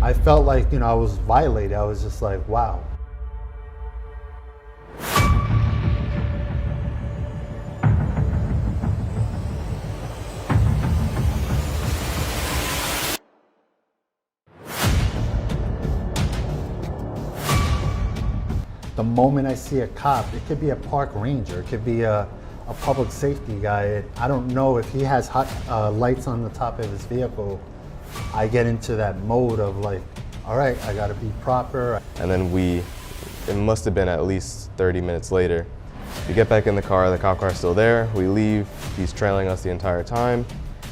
I felt like, I was violated. I was just like, wow. The moment I see a cop, it could be a park ranger, it could be a public safety guy. I don't know if he has lights on the top of his vehicle. I get into that mode of like, all right, I gotta be proper. And then it must have been at least 30 minutes later. We get back in the cop car's still there, we leave, he's trailing us the entire time,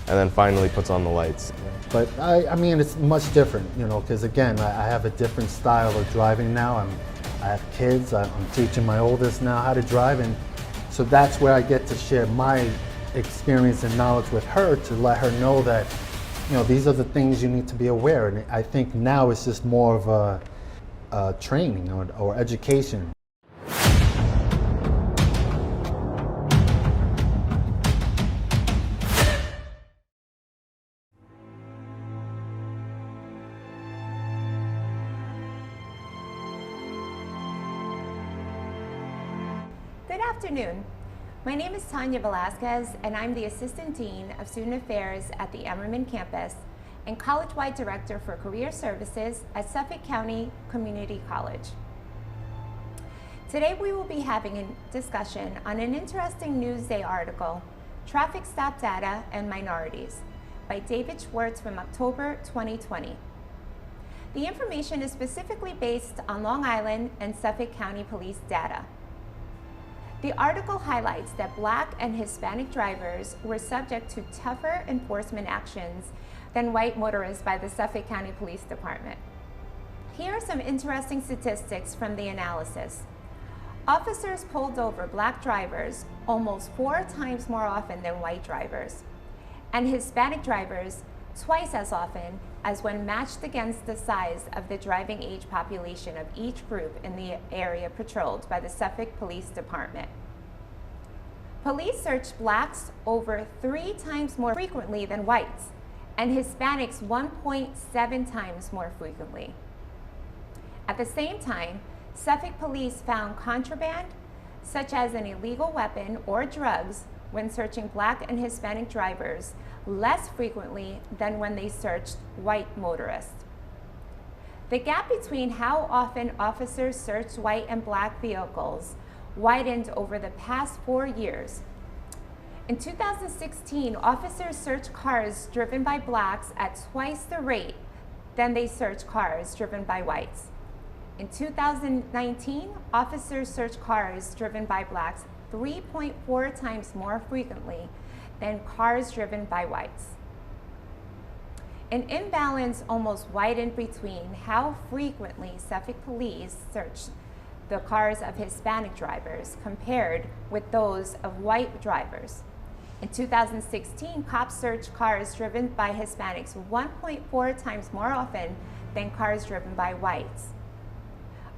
and then finally puts on the lights. But I mean, it's much different, because again, I have a different style of driving now. I have kids, I'm teaching my oldest now how to drive, and so that's where I get to share my experience and knowledge with her to let her know that, these are the things you need to be aware. And I think now it's just more of a training or education. Good afternoon. My name is Tanya Velasquez, and I'm the Assistant Dean of Student Affairs at the Emmerman campus and College-wide Director for Career Services at Suffolk County Community College. Today we will be having a discussion on an interesting Newsday article, Traffic Stop Data and Minorities, by David Schwartz from October 2020. The information is specifically based on Long Island and Suffolk County Police data. The article highlights that Black and Hispanic drivers were subject to tougher enforcement actions than white motorists by the Suffolk County Police Department. Here are some interesting statistics from the analysis. Officers pulled over Black drivers almost 4 times more often than white drivers, and Hispanic drivers twice as often as when matched against the size of the driving age population of each group in the area patrolled by the Suffolk Police Department. Police searched Blacks over 3 times more frequently than whites, and Hispanics 1.7 times more frequently. At the same time, Suffolk police found contraband, such as an illegal weapon or drugs, when searching Black and Hispanic drivers less frequently than when they searched white motorists. The gap between how often officers searched white and Black vehicles widened over the past 4 years. In 2016, officers searched cars driven by Blacks at twice the rate than they searched cars driven by whites. In 2019, officers searched cars driven by Blacks 3.4 times more frequently than cars driven by whites. An imbalance almost widened between how frequently Suffolk police searched the cars of Hispanic drivers compared with those of white drivers. In 2016, cops searched cars driven by Hispanics 1.4 times more often than cars driven by whites,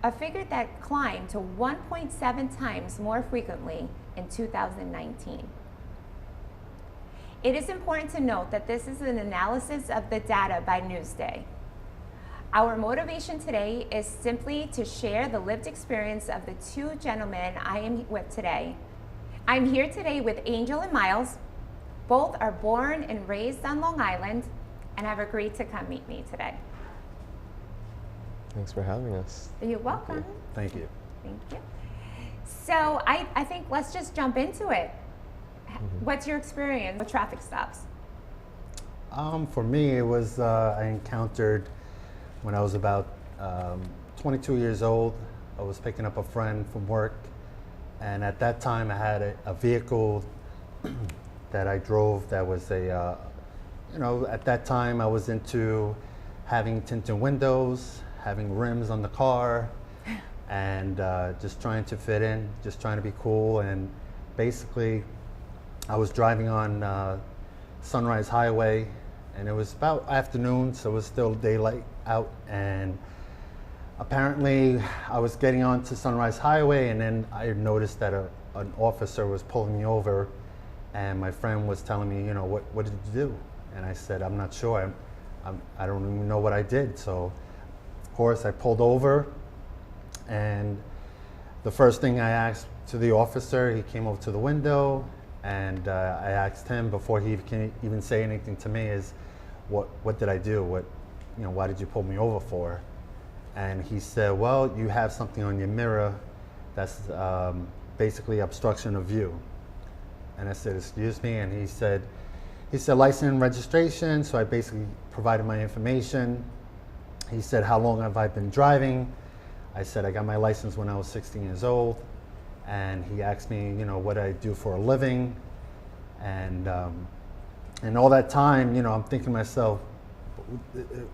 a figure that climbed to 1.7 times more frequently in 2019. It is important to note that this is an analysis of the data by Newsday. Our motivation today is simply to share the lived experience of the 2 gentlemen I am with today. I'm here today with Angel and Myles. Both are born and raised on Long Island and have agreed to come meet me today. Thanks for having us. You're welcome. Thank you. Thank you. So I think let's just jump into it. What's your experience with traffic stops? For me, it was, I encountered when I was about 22 years old. I was picking up a friend from work, and at that time I had a vehicle that I drove that was at that time I was into having tinted windows, having rims on the car, and just trying to fit in, just trying to be cool. And basically I was driving on Sunrise Highway, and it was about afternoon, so it was still daylight out, and apparently I was getting onto Sunrise Highway, and then I noticed that an officer was pulling me over, and my friend was telling me, what did you do? And I said, I'm not sure. I don't even know what I did. So, of course, I pulled over, and the first thing I asked to the officer, he came over to the window, and I asked him before he can even say anything to me is, what did I do? Why did you pull me over for? And he said, well, you have something on your mirror that's basically obstruction of view. And I said, excuse me? And he said license and registration. So I basically provided my information. He said, how long have I been driving? I said, I got my license when I was 16 years old. And he asked me, what I do for a living. And all that time, I'm thinking to myself,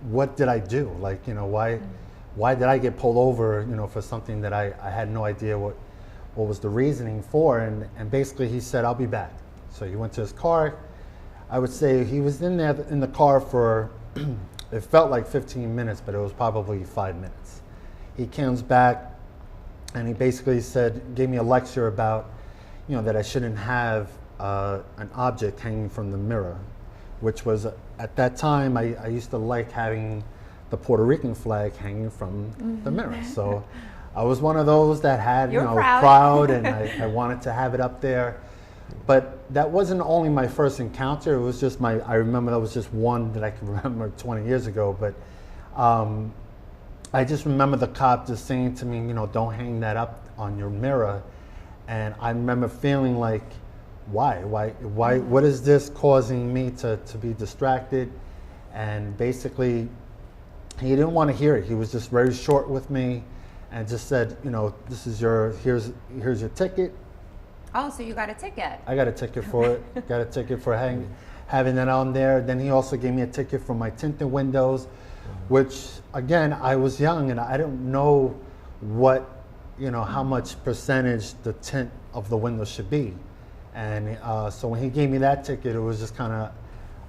what did I do? Like, why did I get pulled over, for something that I had no idea what was the reasoning for? And basically he said, I'll be back. So he went to his car. I would say he was in the car for, it felt like 15 minutes, but it was probably 5 minutes. He comes back and he basically gave me a lecture about, that I shouldn't have an object hanging from the mirror, which was, at that time, I used to like having the Puerto Rican flag hanging from the mirror. So I was one of those that had, proud, and I wanted to have it up there. But that wasn't only my first encounter. It was just I remember that was just one that I can remember 20 years ago. But I just remember the cop just saying to me, don't hang that up on your mirror. And I remember feeling like, why, what is this causing me to be distracted? And basically, he didn't want to hear it. He was just very short with me and just said, this is here's your ticket. Oh, so you got a ticket? I got a ticket for it. Got a ticket for having that on there. Then he also gave me a ticket for my tinted windows, which again, I was young and I didn't know how much percentage the tint of the window should be. And so when he gave me that ticket, it was just kind of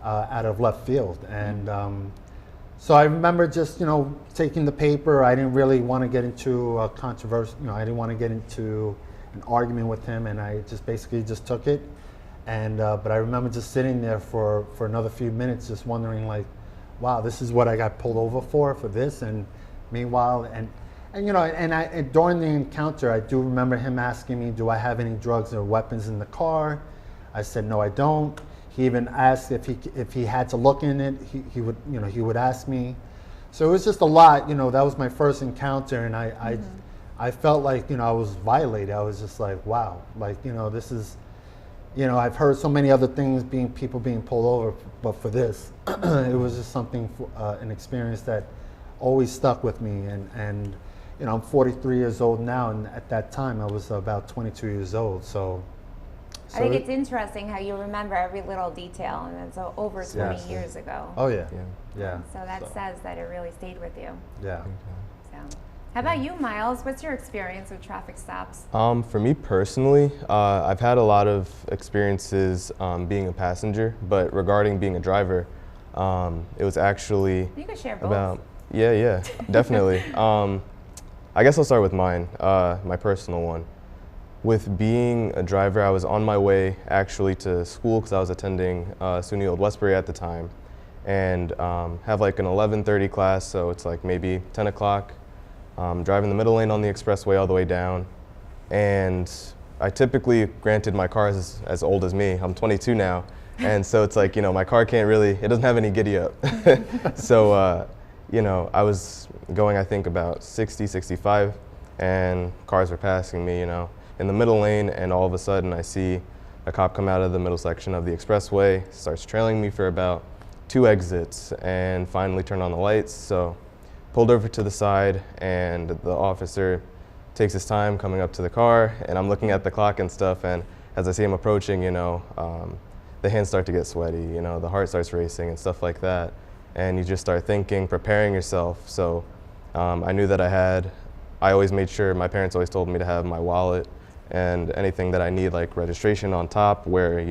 out of left field. And so I remember just, taking the paper. I didn't really want to get into a controversy. I didn't want to get into an argument with him, and I just basically just took it. And but I remember just sitting there for another few minutes, just wondering, like, wow, this is what I got pulled over for this. And meanwhile, and during the encounter, I do remember him asking me, do I have any drugs or weapons in the car? I said, no, I don't. He even asked if he had to look in it, he would ask me. So it was just a lot, that was my first encounter, and I felt like, I was violated. I was just like, wow, like, this is, I've heard so many other things people being pulled over, but for this, it was just something, an experience that always stuck with me. And I'm 43 years old now, and at that time I was about 22 years old. So I think it's interesting how you remember every little detail, and it's over 20 years ago. Oh yeah. So that says that it really stayed with you. Yeah. So, how about you, Myles? What's your experience with traffic stops? For me personally, I've had a lot of experiences boing a passenger, but regarding being a driver, it was actually you can share both. Yeah, definitely. I guess I'll start with mine, my personal one. With being a driver, I was on my way actually to school because I was attending SUNY Old Westbury at the time, and have like an 11:30 class, so it's like maybe 10 o'clock. Driving the middle lane on the expressway all the way down, and I typically, granted my car is as old as me, I'm 22 now, and so it's like, my car can't really, it doesn't have any giddy up. So, I was going, I think, about 60, 65, and cars were passing me, in the middle lane, and all of a sudden I see a cop come out of the middle section of the expressway, starts trailing me for about 2 exits, and finally turned on the lights. So pulled over to the side, and the officer takes his time coming up to the car, and I'm looking at the clock and stuff, and as I see him approaching, the hands start to get sweaty, the heart starts racing and stuff like that, and you just start thinking, preparing yourself. So I knew that I always made sure, my parents always told me to have my wallet and anything that I need, like registration on top, where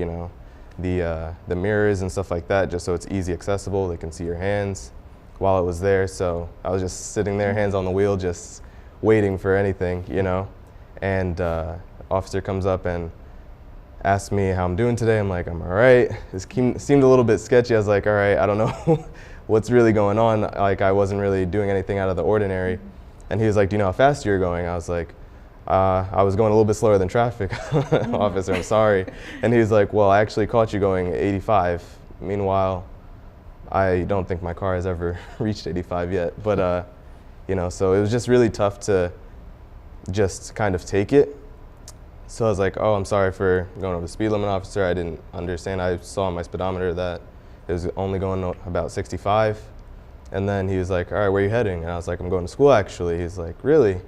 the mirrors and stuff like that, just so it's easy accessible, they can see your hands while it was there. So I was just sitting there, hands on the wheel, just waiting for anything, and officer comes up and asks me how I'm doing today. I'm like, I'm all right. This seemed a little bit sketchy. I was like, all right, I don't know what's really going on? Like, I wasn't really doing anything out of the ordinary. And he was like, do you know how fast you're going? I was like, I was going a little bit slower than traffic, officer, I'm sorry. And he was like, well, I actually caught you going 85. Meanwhile, I don't think my car has ever reached 85 yet. But, you know, so it was just really tough to just kind of take it. So I was like, oh, I'm sorry for going over the speed limit, officer. I didn't understand. I saw on my speedometer that it was only going about 65. And then he was like, all right, where are you heading? And I was like, I'm going to school, actually. He's like, really?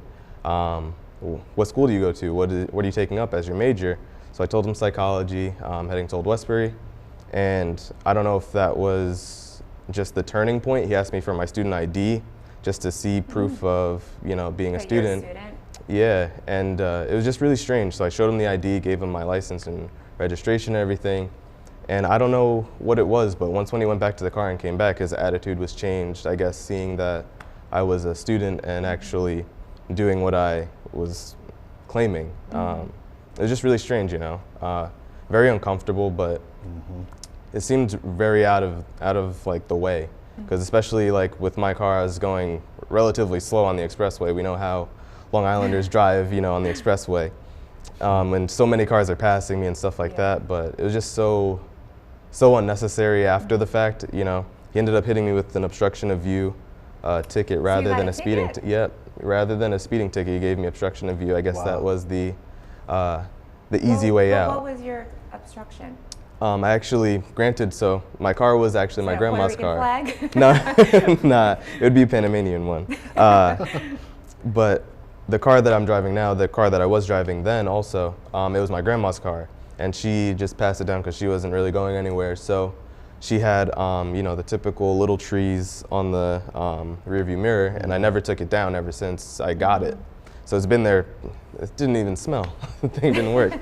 What school do you go to? What are you taking up as your major? So I told him psychology, heading to Old Westbury. And I don't know if that was just the turning point. He asked me for my student ID just to see proof of, you know, being a student. Yeah, and it was just really strange. So I showed him the ID, gave him my license and registration and everything. And I don't know what it was, but once when he went back to the car and came back, his attitude was changed, I guess, seeing that I was a student and actually doing what I was claiming. It was just really strange, you know. Very uncomfortable, but it seemed very out of like the way. Because especially like with my car, I was going relatively slow on the expressway. We know how Long Islanders drive, you know, on the expressway. And so many cars are passing me and stuff like that, but it was just so unnecessary after the fact, you know. He ended up hitting me with an obstruction of view ticket rather than a speeding ticket. Yep, rather than a speeding ticket, he gave me obstruction of view. I guess that was the easy way out. What was your obstruction? I actually, granted, so my car was actually my grandma's car. Flag? No, nah, it would be a Panamanian one. But the car that I'm driving now, the car that I was driving then also, it was my grandma's car. And she just passed it down because she wasn't really going anywhere. So she had, you know, the typical little trees on the rearview mirror, and I never took it down ever since I got it. So it's been there. It didn't even smell. The thing didn't work.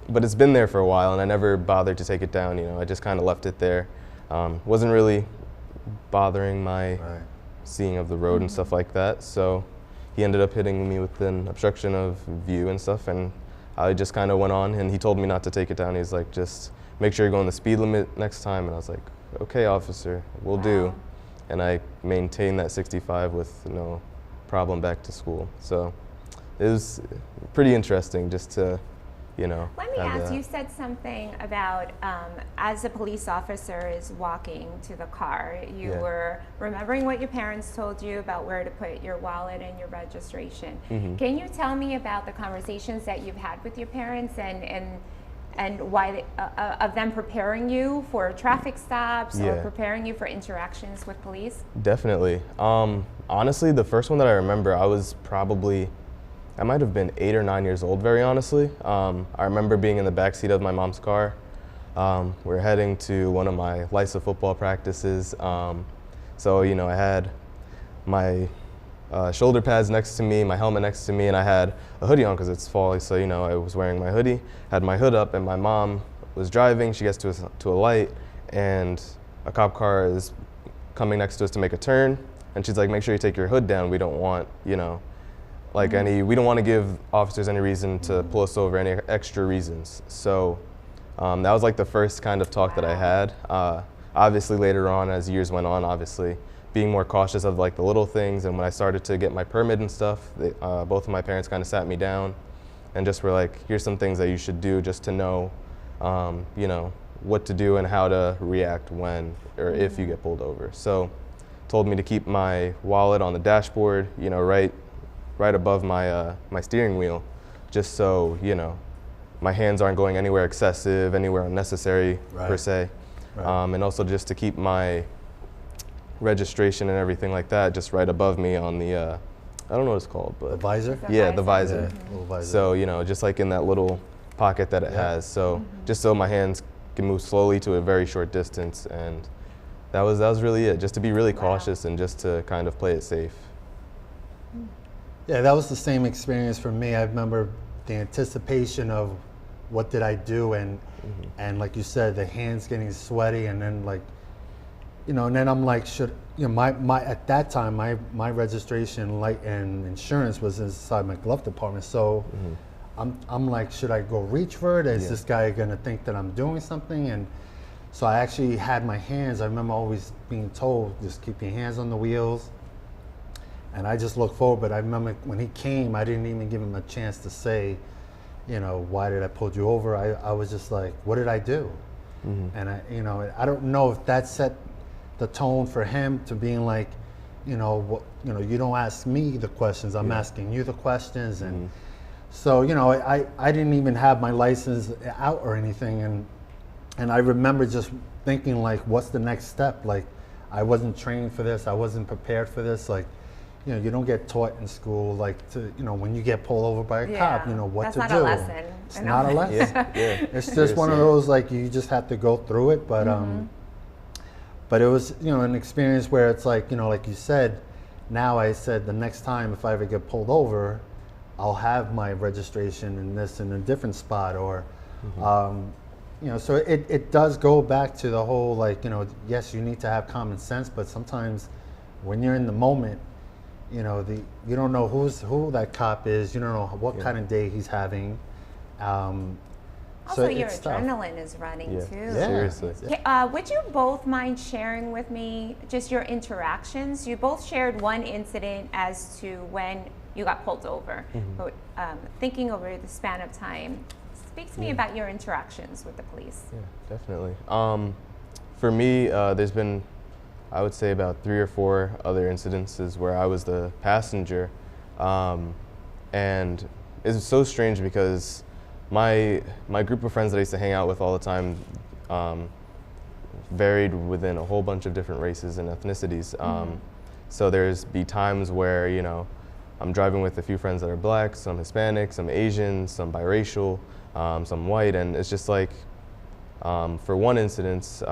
But it's been there for a while, and I never bothered to take it down. You know, I just kind of left it there. Wasn't really bothering my seeing of the road and stuff like that. So he ended up hitting me with an obstruction of view and stuff, and I just kind of went on, and he told me not to take it down. He's like, just make sure you're going the speed limit next time. And I was like, okay, officer, will do. And I maintained that 65 with no problem back to school. So it was pretty interesting just to, you know. Let me ask, you said something about as a police officer is walking to the car, you were remembering what your parents told you about where to put your wallet and your registration. Can you tell me about the conversations that you've had with your parents and why of them preparing you for traffic stops or preparing you for interactions with police? Definitely. Honestly, the first one that I remember, I might have been 8 or 9 years old, very honestly. I remember being in the backseat of my mom's car. We're heading to one of my LISA football practices. So, you know, I had my shoulder pads next to me, my helmet next to me, and I had a hoodie on because it's fall. So, you know, I was wearing my hoodie, had my hood up, and my mom was driving. She gets to a light, and a cop car is coming next to us to make a turn. And she's like, make sure you take your hood down. We don't want, you know, like we don't want to give officers any reason to pull us over, any extra reasons. So that was like the first kind of talk that I had. Obviously later on, as years went on, obviously being more cautious of like the little things. And when I started to get my permit and stuff, both of my parents kind of sat me down and just were like, here's some things that you should do just to know, you know, what to do and how to react when or if you get pulled over. So told me to keep my wallet on the dashboard, you know, right above my my steering wheel, just so, you know, my hands aren't going anywhere excessive, anywhere unnecessary per se. And also just to keep my registration and everything like that just right above me on the, I don't know what it's called, but. The visor? Yeah, the visor. Little visor. So, you know, just like in that little pocket that it has. So just so my hands can move slowly to a very short distance. And that was really it, just to be really cautious and just to kind of play it safe. Yeah, that was the same experience for me. I remember the anticipation of what did I do, and like you said, the hands getting sweaty, and then like, you know, and then I'm like, should, you know, my at that time my registration and insurance was inside my glove compartment, so I'm like, should I go reach for it? Is this guy gonna think that I'm doing something? And So I actually had my hands, I remember always being told, just keep your hands on the wheels. And I just looked forward, but I remember when he came, I didn't even give him a chance to say, why did I pull you over? I was just like, what did I do? And I don't know if that set the tone for him to being like, you don't ask me the questions, I'm asking you the questions. And so, I didn't even have my license out or anything. And I remember just thinking like, what's the next step? Like, I wasn't trained for this. I wasn't prepared for this. Like, you don't get taught in school, like, to, when you get pulled over by a cop, what That's to do. not a lesson. It's not a lesson. It's just one of those, like, you just have to go through it. But it was, an experience where it's like, like you said, now I said the next time if I ever get pulled over, I'll have my registration in a different spot, or, so it does go back to the whole, like, yes, you need to have common sense, but sometimes when you're in the moment, you don't know who that cop is, you don't know what kind of day he's having. Also, your adrenaline is running too. Yeah. Seriously. Would you both mind sharing with me just your interactions? You both shared one incident as to when you got pulled over, but thinking over the span of time, speak to me about your interactions with the police. Yeah, definitely. For me, there's been, I would say, about 3 or 4 other incidences where I was the passenger, and it's so strange because my group of friends that I used to hang out with all the time varied within a whole bunch of different races and ethnicities. So there's be times where, I'm driving with a few friends that are black, some Hispanic, some Asian, some biracial, some white, and it's just like, for one incident,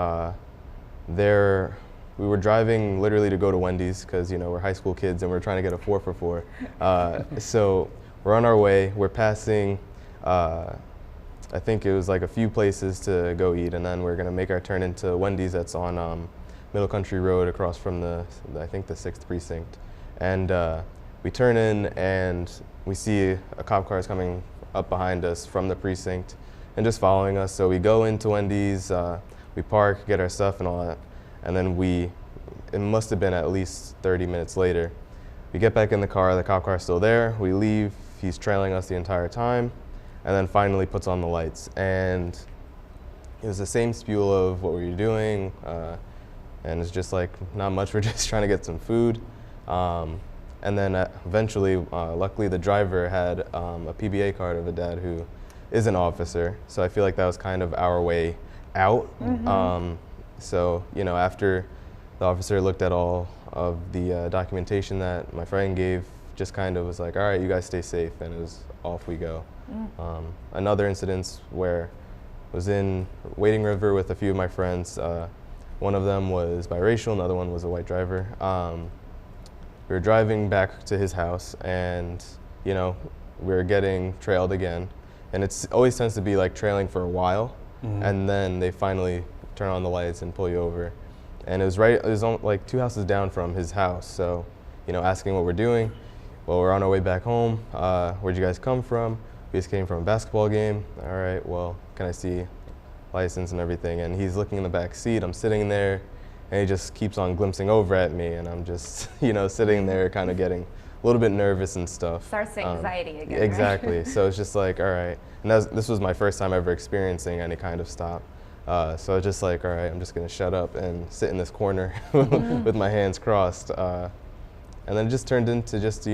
we were driving literally to go to Wendy's because, we're high school kids and we're trying to get a 4 for $4. So we're on our way, we're passing, I think it was like a few places to go eat, and then we're gonna make our turn into Wendy's that's on Middle Country Road across from I think the 6th precinct. And we turn in and we see a cop car is coming up behind us from the precinct and just following us. So we go into Wendy's, we park, get our stuff and all that. And then it must have been at least 30 minutes later, we get back in the car cop car's still there, we leave, he's trailing us the entire time, and then finally puts on the lights. And it was the same spiel of what were you doing, and it's just like, not much, we're just trying to get some food. And then eventually, luckily the driver had a PBA card of a dad who is an officer, so I feel like that was kind of our way out. So, after the officer looked at all of the documentation that my friend gave, just kind of was like, all right, you guys stay safe, and it was off we go. Another incident where I was in Wading River with a few of my friends. One of them was biracial, another one was a white driver. We were driving back to his house, and, we were getting trailed again. And it always tends to be like trailing for a while, and then they finally turn on the lights and pull you over. And it was like 2 houses down from his house. So, asking what we're doing. Well, we're on our way back home. Where'd you guys come from? We just came from a basketball game. All right, well, can I see license and everything? And he's looking in the back seat. I'm sitting there, and he just keeps on glimpsing over at me. And I'm just, sitting there kind of getting a little bit nervous and stuff. Starts anxiety again, Exactly. Right? So it's just like, all right. And this was my first time ever experiencing any kind of stop. So I was just like, all right, I'm just going to shut up and sit in this corner with my hands crossed. And then it just turned into just,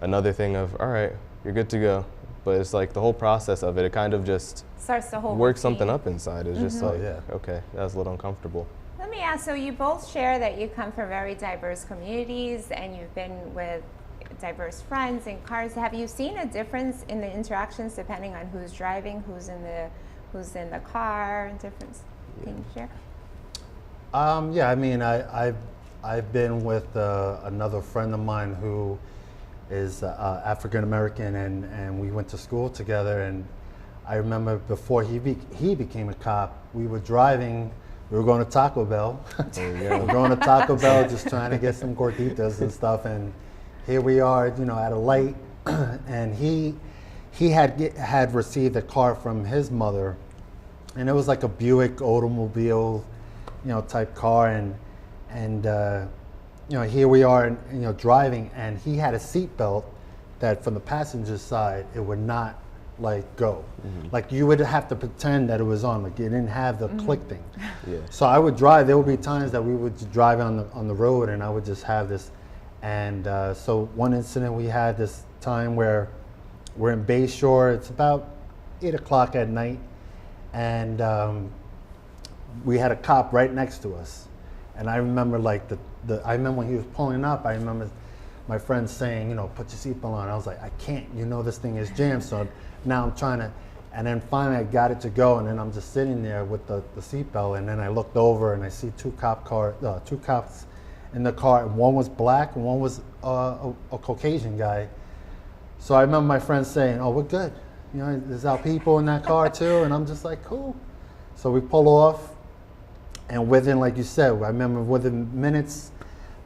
another thing of, all right, you're good to go. But it's like the whole process of it, it kind of just starts the whole works routine. something up inside. It's just like, okay, that was a little uncomfortable. Let me ask, so you both share that you come from very diverse communities and you've been with diverse friends in cars. Have you seen a difference in the interactions depending on who's driving, who's in the car, and different? Can you share? Yeah, I mean, I've been with another friend of mine who is African American, and we went to school together. And I remember before he became a cop, we were driving. We were going to Taco Bell. We were going to Taco Bell, just trying to get some gorditas and stuff. And here we are, at a light, and he had received a car from his mother, and it was like a Buick automobile, type car, and here we are, driving, and he had a seatbelt that from the passenger side it would not like go, like you would have to pretend that it was on, like it didn't have the click thing. Yeah. So I would drive. There would be times that we would drive on the road, and I would just have this. And so one incident we had this time where we're in Bayshore. It's about 8 o'clock at night, and we had a cop right next to us. And I remember I remember when he was pulling up. I remember my friend saying, put your seatbelt on. I was like, I can't. this thing is jammed. So now I'm trying to. And then finally I got it to go, and then I'm just sitting there with the seatbelt, and then I looked over and I see two cops in the car. One was black and one was a Caucasian guy. So I remember my friend saying, "Oh, we're good. There's our people in that car too." And I'm just like, cool. So we pull off, and within, like you said, I remember within minutes,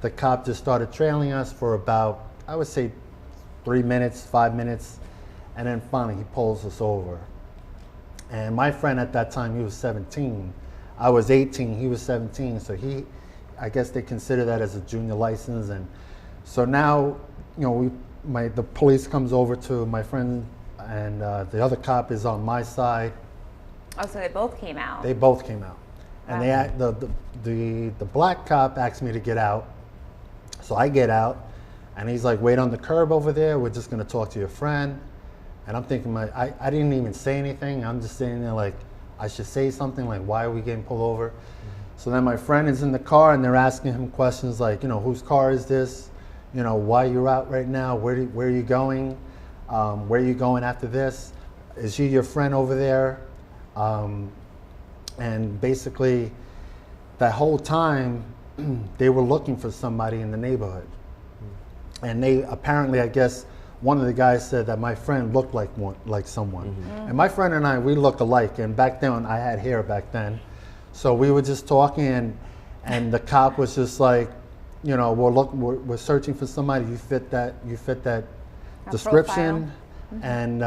the cop just started trailing us for about, I would say, 3 minutes, 5 minutes, and then finally he pulls us over. And my friend at that time, he was 17. I was 18, he was 17, so I guess they consider that as a junior license. And so now, the police comes over to my friend, and the other cop is on my side. Oh, so they both came out. They both came out. And Wow. the black cop asked me to get out. So I get out, and he's like, wait on the curb over there. We're just going to talk to your friend. And I'm thinking, I didn't even say anything. I'm just sitting there like, I should say something like, why are we getting pulled over? So then my friend is in the car, and they're asking him questions like, whose car is this? Why you're out right now? Where are you going? Where are you going after this? Is he your friend over there? And basically, that whole time, they were looking for somebody in the neighborhood. And they apparently, I guess, one of the guys said that my friend looked like someone. And my friend and I, we look alike. And back then, I had hair back then. So we were just talking, and the cop was just like, we're searching for somebody. You fit that description. And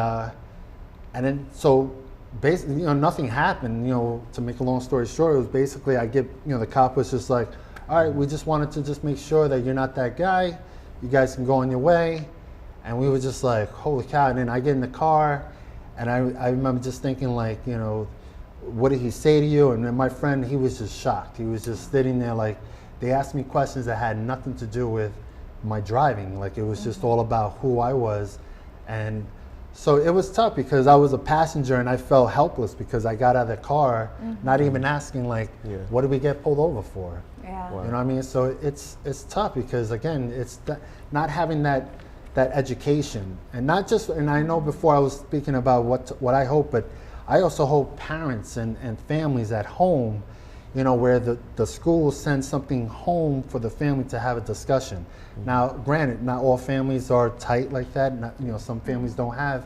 then, so basically, nothing happened. To make a long story short, it was basically the cop was just like, all right, we just wanted to just make sure that you're not that guy. You guys can go on your way. And we were just like, holy cow. And then I get in the car, and I remember just thinking like, what did he say to you? And then my friend, he was just shocked. He was just sitting there like, they asked me questions that had nothing to do with my driving. Like, it was just all about who I was. And so it was tough because I was a passenger, and I felt helpless because I got out of the car, not even asking like, what did we get pulled over for? Yeah. Wow. You know what I mean? So it's tough because, again, it's not having that education, and not just. And I know before I was speaking about what I hope, but I also hope parents and families at home, where the school sends something home for the family to have a discussion. Now, granted, not all families are tight like that. Some families don't have,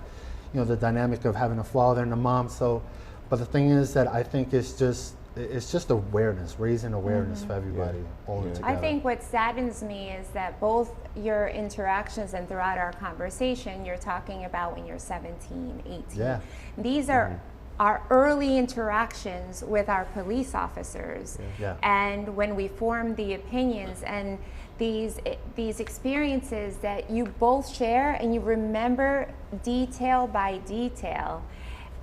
the dynamic of having a father and a mom. So, but the thing is that I think it's just awareness, raising awareness for everybody all together. I think what saddens me is that both your interactions and throughout our conversation, you're talking about when you're 17, 18. Yeah. These are our early interactions with our police officers. Yeah. And when we form the opinions and these experiences that you both share and you remember detail by detail.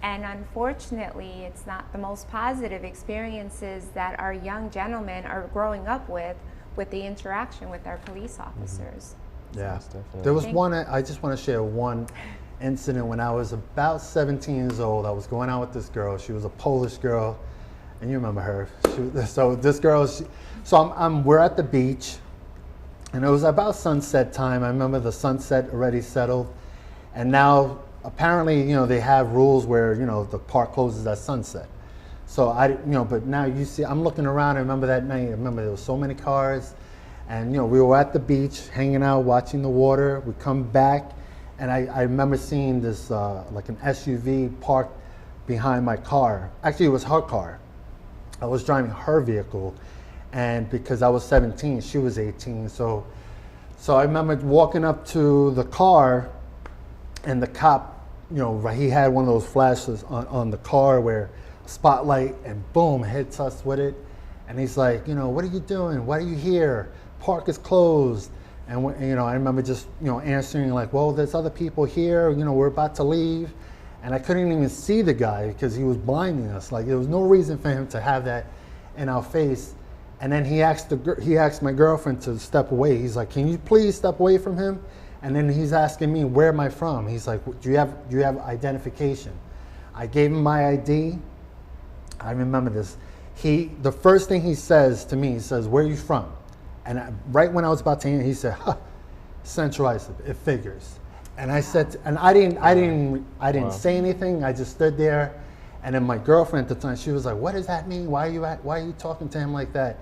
And unfortunately, it's not the most positive experiences that our young gentlemen are growing up with the interaction with our police officers. Yeah. Yes, definitely. There was one, I just want to share one incident when I was about 17 years old. I was going out with this girl. She was a Polish girl, and you remember her. So this girl, we're at the beach, and it was about sunset time. I remember the sunset already settled, and now apparently, they have rules where, the park closes at sunset. So but now you see, I'm looking around. I remember that night. I remember there were so many cars, and we were at the beach, hanging out, watching the water. We come back, and I remember seeing this like an SUV parked behind my car. Actually, it was her car. I was driving her vehicle, and because I was 17, she was 18. So I remember walking up to the car. And the cop, he had one of those flashes on the car where spotlight, and boom, hits us with it. And he's like, what are you doing? Why are you here? Park is closed. And I remember just answering like, well, there's other people here. We're about to leave. And I couldn't even see the guy because he was blinding us. Like, there was no reason for him to have that in our face. And then he asked my girlfriend to step away. He's like, can you please step away from him? And then he's asking me, where am I from? He's like, do you have identification? I gave him my ID. I remember this. The first thing he says to me, he says, where are you from? And right when I was about to answer, he said, Central Islip, it figures. And I said, and I didn't say anything. I just stood there. And then my girlfriend at the time, she was like, what does that mean? Why are you talking to him like that?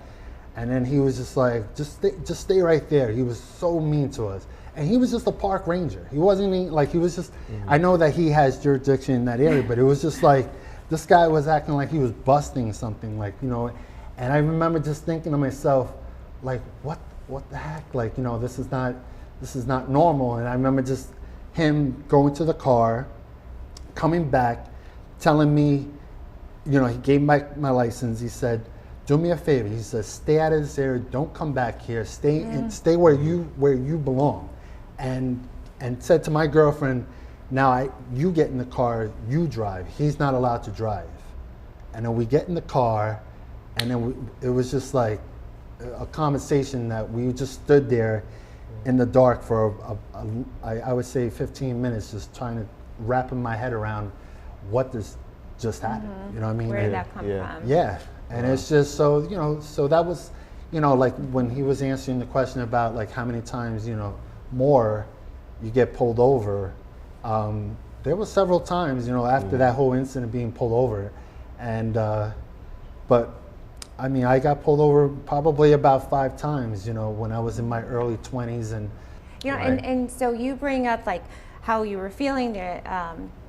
And then he was just like, just stay right there. He was so mean to us. And he was just a park ranger. He wasn't even, like, he was just, I know that he has jurisdiction in that area, but it was just like, this guy was acting like he was busting something, like, and I remember just thinking to myself, like, what the heck? Like, this is not normal. And I remember just him going to the car, coming back, telling me, he gave my license. He said, do me a favor. He said, stay out of this area. Don't come back here. Stay where you belong. And said to my girlfriend, now you get in the car, you drive. He's not allowed to drive. And then we get in the car, and then it was just like a conversation that we just stood there in the dark for I would say 15 minutes, just trying to wrap my head around what this just happened. You know what I mean? Where did that come from? Yeah, and it's just so so that was like when he was answering the question about like how many times more you get pulled over. There were several times after that whole incident being pulled over, and but I mean I got pulled over probably about 5 times when I was in my early 20s and and so you bring up like how you were feeling, you're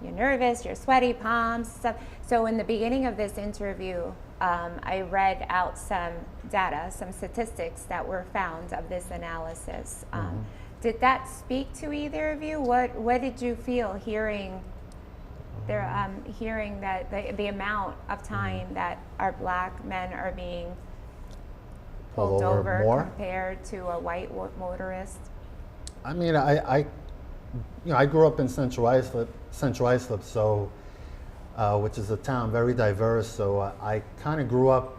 nervous, you're sweaty palms, stuff. So in the beginning of this interview, I read out some data, some statistics that were found of this analysis. Did that speak to either of you? What did you feel hearing that the amount of time that our black men are being pulled over more compared to a white motorist? I mean, I grew up in Central Islip, so which is a town very diverse. So I kind of grew up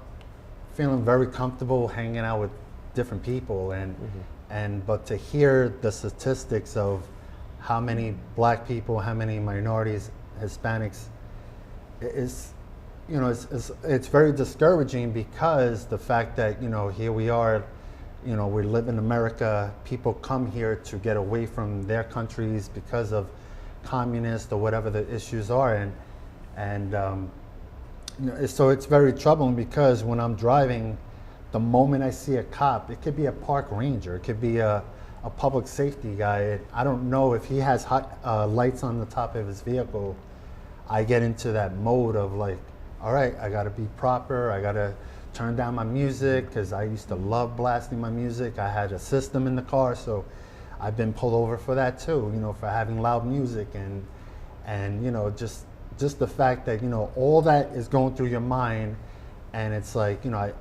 feeling very comfortable hanging out with different people, but to hear the statistics of how many black people, how many minorities, Hispanics, it's very discouraging because the fact that here we are. We live in America. People come here to get away from their countries because of communist or whatever the issues are, so it's very troubling because when I'm driving, the moment I see a cop, it could be a park ranger, it could be a public safety guy. I don't know if he has lights on the top of his vehicle. I get into that mode of like, all right, I got to be proper. I got to turn down my music because I used to love blasting my music. I had a system in the car, so I've been pulled over for that too, for having loud music and just the fact that all that is going through your mind, and it's like I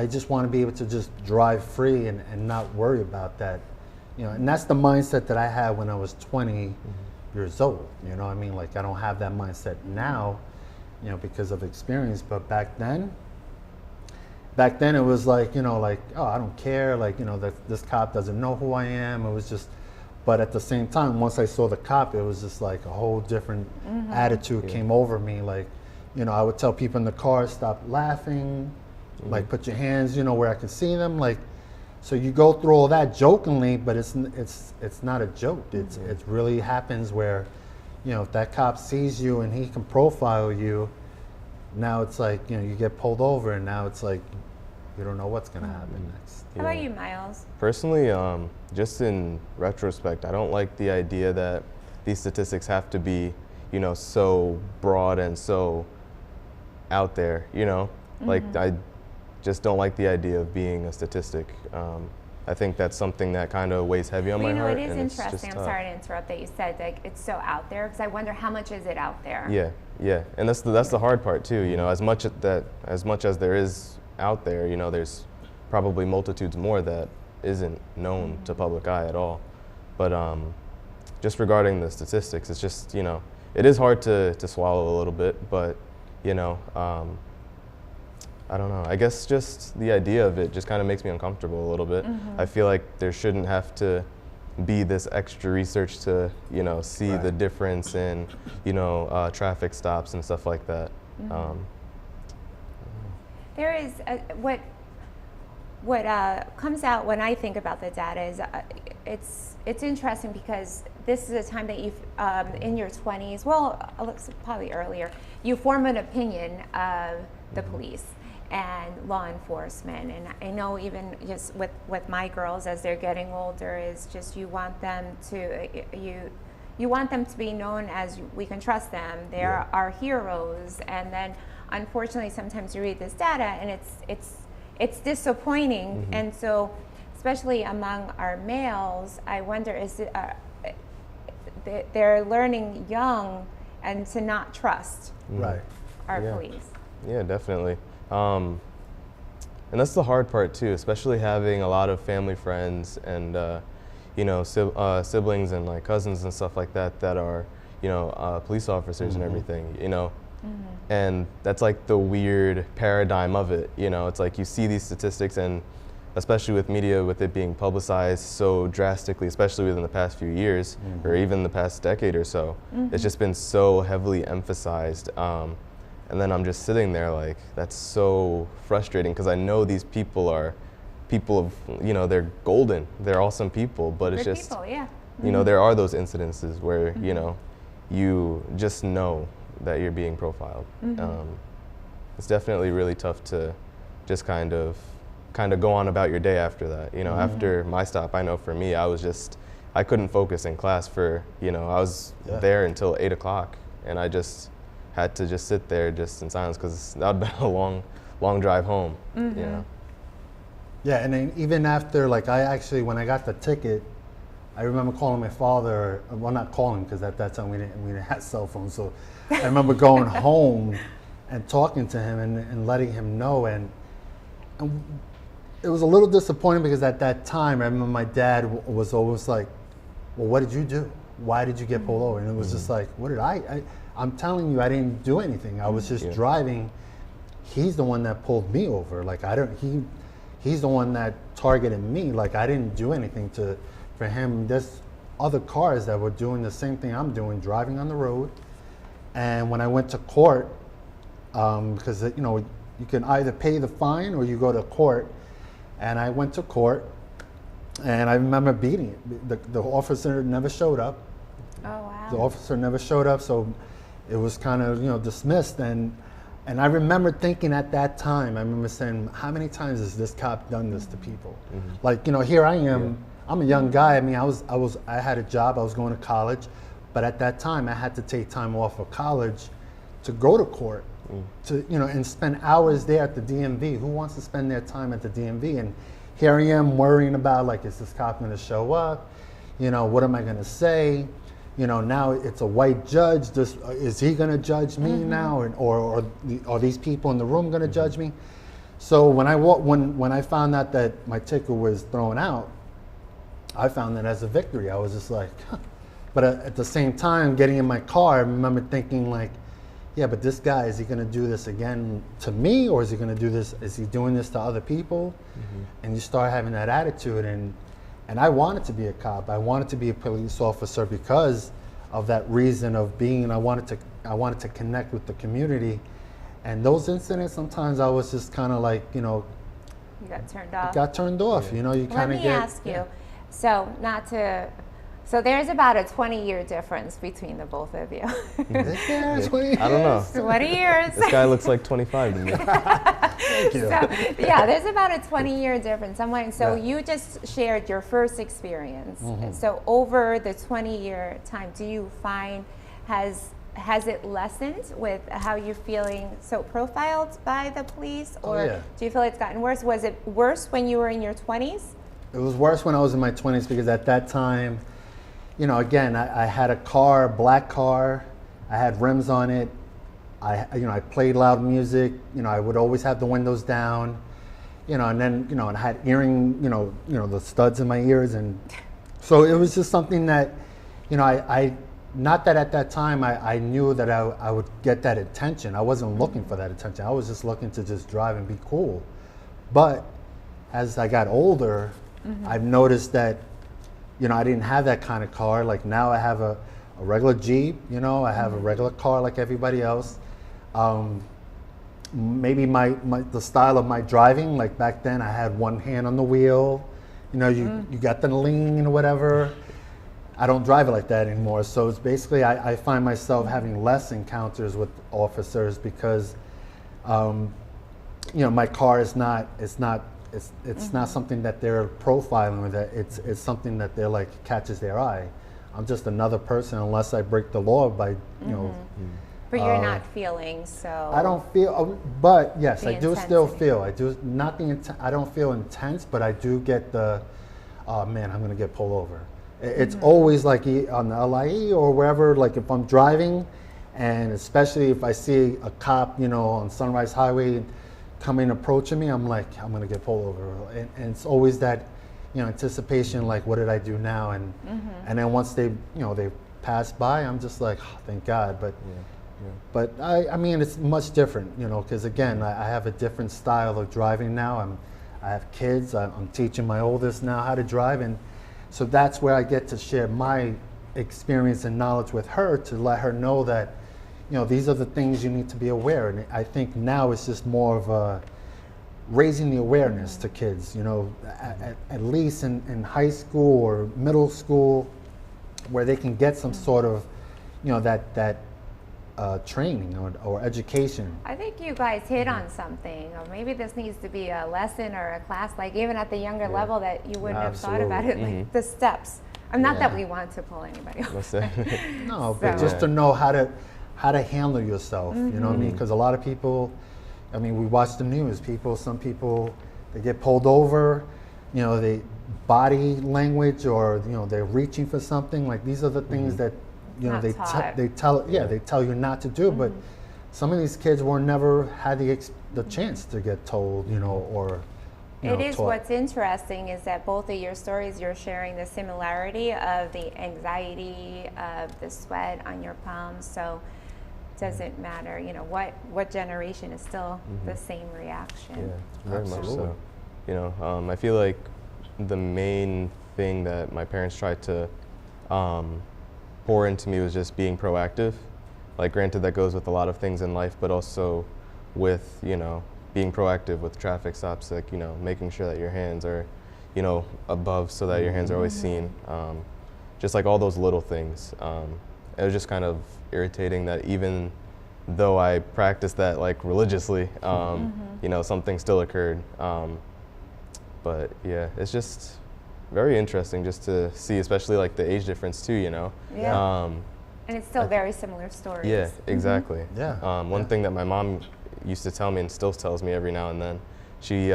just want to be able to just drive free and not worry about that, and that's the mindset that I had when I was 20 years old. What I mean? Like I don't have that mindset now. Because of experience, but back then it was like, oh, I don't care, like, this cop doesn't know who I am. It was just, but at the same time, once I saw the cop, it was just like a whole different attitude came over me. Like, I would tell people in the car, stop laughing, like put your hands, where I can see them, like, so you go through all that jokingly, but it's not a joke. It really happens where, if that cop sees you and he can profile you, now it's like, you get pulled over and now it's like, you don't know what's going to happen next. How about you, Myles? Personally, just in retrospect, I don't like the idea that these statistics have to be, so broad and so out there, like I just don't like the idea of being a statistic. I think that's something that kind of weighs heavy on my heart. It is and it's just interesting. I'm tough. sorry to interrupt that you said like it's so out there, because I wonder how much is it out there. Yeah, and that's the hard part too. You know, as much as there is out there, you know, there's probably multitudes more that isn't known to public eye at all. But just regarding the statistics, it's just, you know, it is hard to swallow a little bit, but you know, I don't know. I guess just the idea of it just kind of makes me uncomfortable a little bit. I feel like there shouldn't have to be this extra research to, you know, see the difference in, you know, traffic stops and stuff like that. There is what comes out when I think about the data is it's interesting, because this is a time that you've in your 20s, well, probably earlier, you form an opinion of the police and law enforcement. And I know even just with my girls as they're getting older, is just you want them to be known as we can trust them. They're our heroes. And then unfortunately sometimes you read this data and it's disappointing. And so especially among our males, I wonder, is it they're learning young and to not trust our police. Yeah, definitely. And that's the hard part too, especially having a lot of family friends and you know, siblings and like cousins and stuff like that that are, you know, police officers and everything, you know. And that's like the weird paradigm of it, you know. It's like you see these statistics, and especially with media, with it being publicized so drastically, especially within the past few years or even the past decade or so, it's just been so heavily emphasized. And then I'm just sitting there like, that's so frustrating, because I know these people are people of, you know, they're golden, they're awesome people, but it's just, you know, there are those incidences where, you know, you just know that you're being profiled. It's definitely really tough to just kind of go on about your day after that. You know, after my stop, I know for me, I couldn't focus in class for, you know, I was there until 8 o'clock, and I just had to just sit there just in silence, because that would have been a long drive home, you know. Yeah, and then even after, like, when I got the ticket, I remember calling my father, well, not calling, because at that time we didn't have cell phones, so I remember going home and talking to him and letting him know, and it was a little disappointing, because at that time I remember my dad was always like, well, what did you do? Why did you get pulled over? And it was just like, what did I'm telling you, I didn't do anything. I was just driving. He's the one that pulled me over. Like, he's the one that targeted me. Like, I didn't do anything for him. There's other cars that were doing the same thing I'm doing, driving on the road. And when I went to court, because, you know, you can either pay the fine or you go to court. And I went to court, and I remember beating it. The officer never showed up. Oh, wow. The officer never showed up, so it was kind of, you know, dismissed. And I remember thinking at that time, I remember saying, how many times has this cop done this to people? Like, you know, here I am. I'm a young guy. I mean, I had a job. I was going to college, but at that time, I had to take time off of college to go to court, to, you know, and spend hours there at the DMV. Who wants to spend their time at the DMV? And here I am worrying about, like, is this cop going to show up? You know, what am I going to say? You know, now it's a white judge. Is he going to judge me now, or are these people in the room going to judge me? So when I found out that my ticket was thrown out, I found that as a victory. I was just like, huh. But at the same time, getting in my car, I remember thinking like, yeah, but this guy, is he going to do this again to me, or is he going to do this? Is he doing this to other people? And you start having that attitude, and I wanted to be a cop. I wanted to be a police officer because of that reason of being. I wanted to connect with the community, and those incidents, sometimes I was just kind of like, you know, you got turned off. Got turned off. You know, you kind of get. Let me ask you. So there's about a 20-year difference between the both of you. Yeah, 20 years. I don't know. 20 years. This guy looks like 25 to me. Thank you. So, yeah, there's about a 20-year difference. So you just shared your first experience. So over the 20-year time, do you find has it lessened with how you're feeling so profiled by the police, or do you feel it's gotten worse? Was it worse when you were in your 20s? It was worse when I was in my 20s because at that time, you know, again, I had a car, black car. I had rims on it. I played loud music. You know, I would always have the windows down. You know, and then, you know, and I had the studs in my ears, and so it was just something that, you know, I not that at that time I knew that I would get that attention. I wasn't looking for that attention. I was just looking to just drive and be cool. But as I got older, I've noticed that, you know, I didn't have that kind of car. Like now I have a regular Jeep, you know, I have a regular car like everybody else. Maybe the style of my driving, like back then I had one hand on the wheel, you know, you got the lean or whatever. I don't drive it like that anymore. So it's basically, I find myself having less encounters with officers because, you know, my car is not something that they're profiling with. It's something that they're like catches their eye. I'm just another person unless I break the law by, you know. But you're not feeling so. I don't feel, but yes, I do still intensity. feel. I do not the. I don't feel intense, but I do get the, oh man, I'm gonna get pulled over. It's always like on the LIE or wherever. Like if I'm driving, and especially if I see a cop, you know, on Sunrise Highway, coming approaching me, I'm like, I'm gonna get pulled over, and it's always that, you know, anticipation. Like, what did I do now? And then once they pass by, I'm just like, oh, thank God. But. Yeah. But I mean, it's much different, you know, because again, I have a different style of driving now. I have kids. I'm teaching my oldest now how to drive, and so that's where I get to share my experience and knowledge with her to let her know that, you know, these are the things you need to be aware. And I think now it's just more of a raising the awareness to kids, you know, at least in high school or middle school, where they can get some sort of, you know, that training or education. I think you guys hit on something, or maybe this needs to be a lesson or a class, like even at the younger level that you wouldn't have thought about it, like the steps. Not that we want to pull anybody over. No, but just to know how to handle yourself, you know what I mean? Because a lot of people, I mean, we watch the news, some people, they get pulled over, you know, they body language, or, you know, they're reaching for something. Like these are the things that, you know, they tell you not to do, but some of these kids were never had the chance to get told, you know, or it is taught. What's interesting is that both of your stories, you're sharing the similarity of the anxiety, of the sweat on your palms. So it doesn't matter, you know, what generation is still the same reaction. Yeah, very much so. You know, I feel like the main thing that my parents tried to pour into me was just being proactive. Like, granted, that goes with a lot of things in life, but also with, you know, being proactive with traffic stops, like, you know, making sure that your hands are, you know, above so that your hands are always seen. Just like all those little things. It was just kind of irritating that even though I practiced that like religiously, you know, something still occurred. But yeah, it's just very interesting just to see, especially like the age difference too, you know. Yeah. And it's still very similar stories. Yeah, exactly. Yeah. One thing that my mom used to tell me and still tells me every now and then, she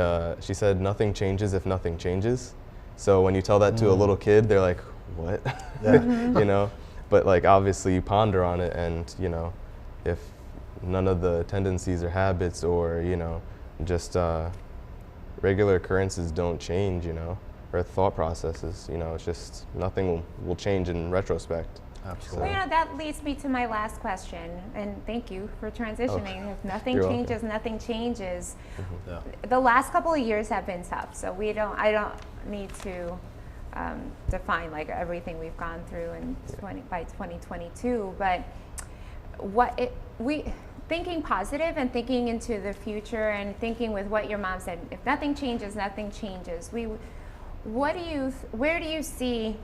said, nothing changes if nothing changes. So when you tell that to a little kid, they're like, what? You know? But like obviously you ponder on it, and you know, if none of the tendencies or habits or, you know, just regular occurrences don't change, you know, or thought processes, you know, it's just nothing will change in retrospect. Absolutely. Well, you know, that leads me to my last question, and thank you for transitioning. If nothing You're changes, welcome. Nothing changes. Yeah. The last couple of years have been tough, so I don't need to define like everything we've gone through in by 2022, but thinking positive and thinking into the future and thinking with what your mom said, if nothing changes, nothing changes. Where do you see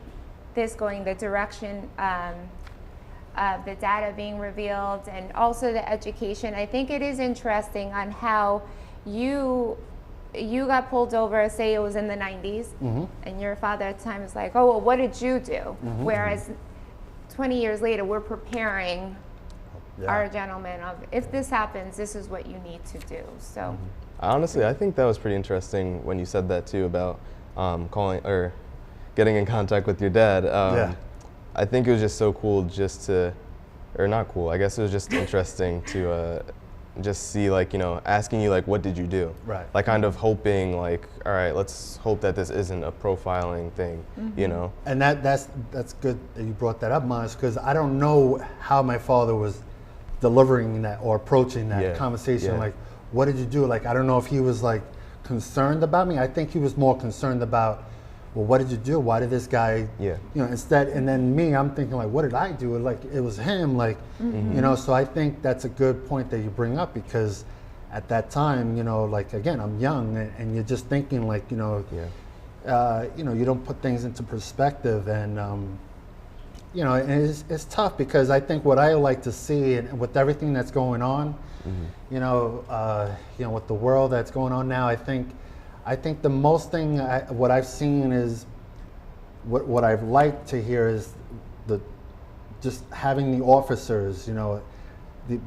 this going, the direction of the data being revealed and also the education? I think it is interesting on how you got pulled over, say it was in the 90s, and your father at the time was like, oh, well, what did you do? Whereas 20 years later, we're preparing our gentlemen of, if this happens, this is what you need to do. So Honestly, I think that was pretty interesting when you said that too about calling or getting in contact with your dad. Yeah. I think it was just so cool just to, or not cool, I guess it was just interesting to just see, like, you know, asking you, like, what did you do? Right. Like, kind of hoping, like, all right, let's hope that this isn't a profiling thing, you know? And that's good that you brought that up, Myles, because I don't know how my father was delivering that or approaching that Yeah, conversation. yeah. Like, what did you do? Like, I don't know if he was like concerned about me. I think he was more concerned about, well, what did you do? Why did this guy, Yeah. you know, instead, and then me, I'm thinking like, what did I do? Like, it was him, like, you know, so I think that's a good point that you bring up, because at that time, you know, like, again, I'm young and you're just thinking like, you know, you know, you don't put things into perspective, and you know, and it's tough, because I think what I like to see, and with everything that's going on, you know, with the world that's going on now, I think the most thing what I've seen is what I've liked to hear is just having the officers, you know,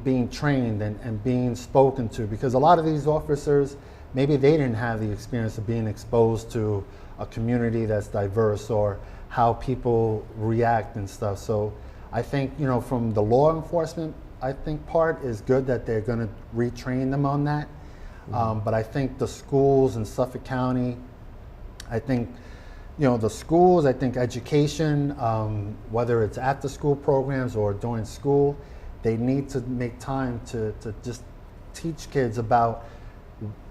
being trained and being spoken to, because a lot of these officers, maybe they didn't have the experience of being exposed to a community that's diverse, or how people react and stuff. So I think, you know, from the law enforcement, I think part is good that they're going to retrain them on that. But I think the schools in Suffolk County, I think, you know, the schools, I think education, whether it's after school programs or during school, they need to make time to just teach kids about,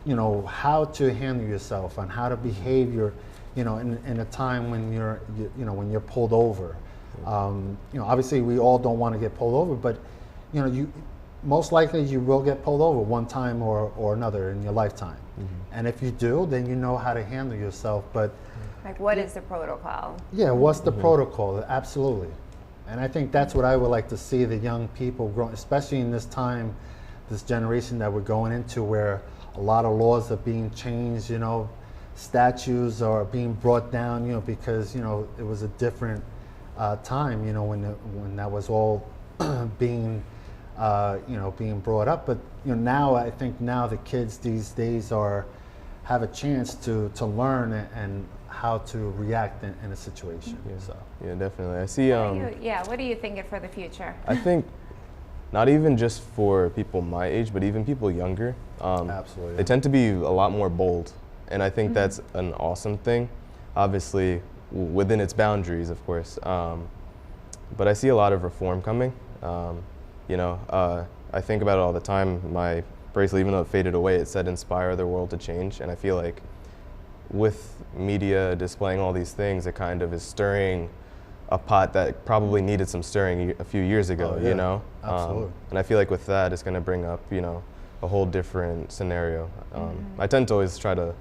you know, how to handle yourself and how to behave you know, in a time when when you're pulled over. You know, obviously we all don't want to get pulled over, but, you know, most likely you will get pulled over one time or another in your lifetime. And if you do, then you know how to handle yourself. But Like, what is the protocol? yeah, what's the protocol? Absolutely. And I think that's what I would like to see the young people grow, especially in this time, this generation that we're going into, where a lot of laws are being changed, you know, statues are being brought down, you know, because, you know, it was a different time, you know, when that was all being, you know, being brought up. But, you know, now I think now the kids these days have a chance to learn and how to react in a situation. So. Yeah, definitely. I see. What are you thinking for the future? I think not even just for people my age, but even people younger. Absolutely. They tend to be a lot more bold, and I think that's an awesome thing. Obviously, within its boundaries, of course. But I see a lot of reform coming. You know, I think about it all the time. My bracelet, even though it faded away, it said "Inspire the world to change," and I feel like with media displaying all these things, it kind of is stirring a pot that probably needed some stirring a few years ago. You know, absolutely. And I feel like with that, it's going to bring up, you know, a whole different scenario. I tend to always try to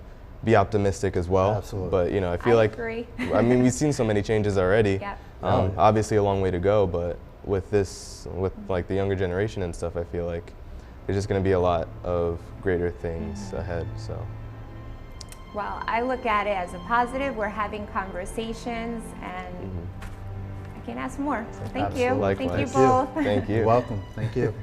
be optimistic as well. Absolutely. But, you know, I feel like, agree. I mean, we've seen so many changes already. Yep. Obviously a long way to go, but with this, with like the younger generation and stuff, I feel like there's just going to be a lot of greater things ahead. So. Well, I look at it as a positive. We're having conversations, and I can't ask more. So thank you. Likewise. Thank you Thank you. both. Thank you. You're welcome. Thank you.